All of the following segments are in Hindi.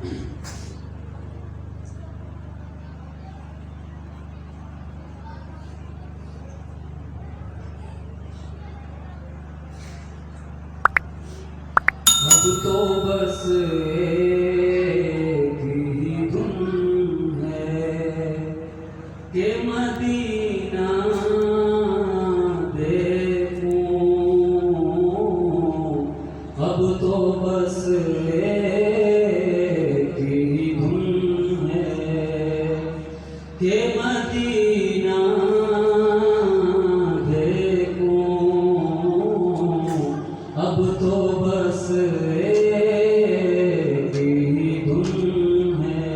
अब तो बस एक ही धुन है कि मदीना देखूं। अब तो बस एक ही धुन है कि मदीना देखूं। अब तो बस एक ही धुन है।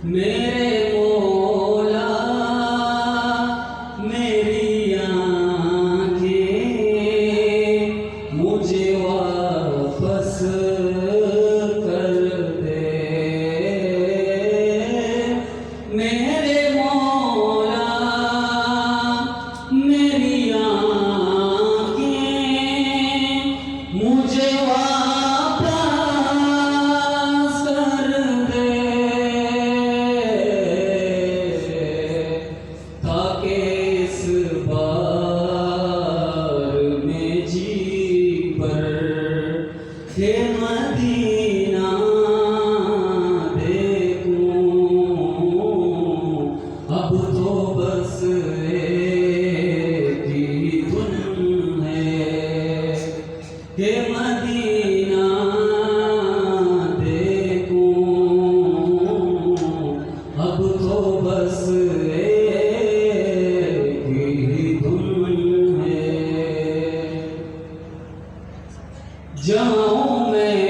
मेरे मौला मेरी आँखें मुझे वापस कर दे। मेरे मौला मेरी आँखें मुझे वापस कर दे, ताकि इस बार में जी पर के मदीना देखूं। अब तो बस एक ही धुन है कि मदीना देखूं। अब तो बस एक ही धुन है। जाऊं मैं